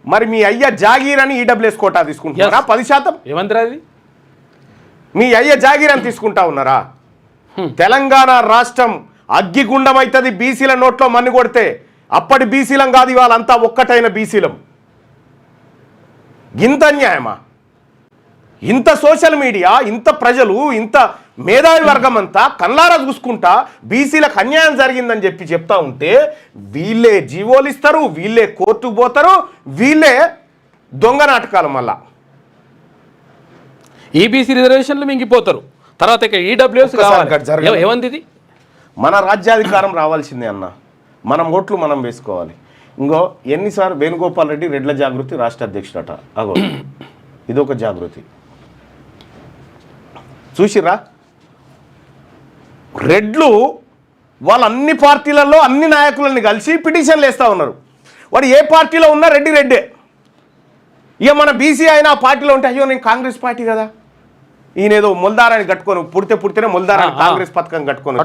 మరి మీ అయ్య జాగీర్ అని ఈడబ్ల్యూఎస్ కోటా తీసుకుంటున్నారా 10%? ఏమంటారు అది? మీ అయ్య జాగీర్ అని తీసుకుంటా ఉన్నారా? తెలంగాణ రాష్ట్రం అగ్గిగుండం అవుతుంది బీసీల నోట్లో మన్ను కొడితే. అప్పటి బీసీలం కాదు, వాళ్ళంతా ఒక్కటైన బీసీలం. ఇంత అన్యాయమా? ఇంత సోషల్ మీడియా, ఇంత ప్రజలు, ఇంత మేధావి వర్గం అంతా కళ్ళారా చూసుకుంటా బీసీలకు అన్యాయం జరిగిందని చెప్తా ఉంటే వీళ్ళే జీవోలు ఇస్తారు, వీళ్ళే కోర్టుకు పోతారు, వీళ్ళే దొంగ నాటకాలు. మళ్ళా ఈబీసీ రిజర్వేషన్లు మింగిపోతారు, తర్వాత ఇక ఈడబ్ల్యూఎస్ ఏమంది ఇది? మన రాజ్యాధికారం రావాల్సిందే అన్న. మనం ఓట్లు మనం వేసుకోవాలి. ఇంకో ఎన్నిసార్లు వేణుగోపాల్ రెడ్డి రెడ్ల జాగృతి రాష్ట్ర అధ్యక్షుడట. అగో ఇదొక జాగృతి చూసిరా. రెడ్లు వాళ్ళ అన్ని పార్టీలలో అన్ని నాయకులని కలిసి పిటిషన్లు వేస్తూ ఉన్నారు. వాడు ఏ పార్టీలో ఉన్నా రెడ్డే. ఇక మన బీసీ అయినా ఆ పార్టీలో ఉంటే అయ్యో నేను కాంగ్రెస్ పార్టీ కదా, ఈయనేదో మొల్దారాన్ని కట్టుకొని పుడితేనే మొల్దారాన్ని కాంగ్రెస్ పథకం కట్టుకొని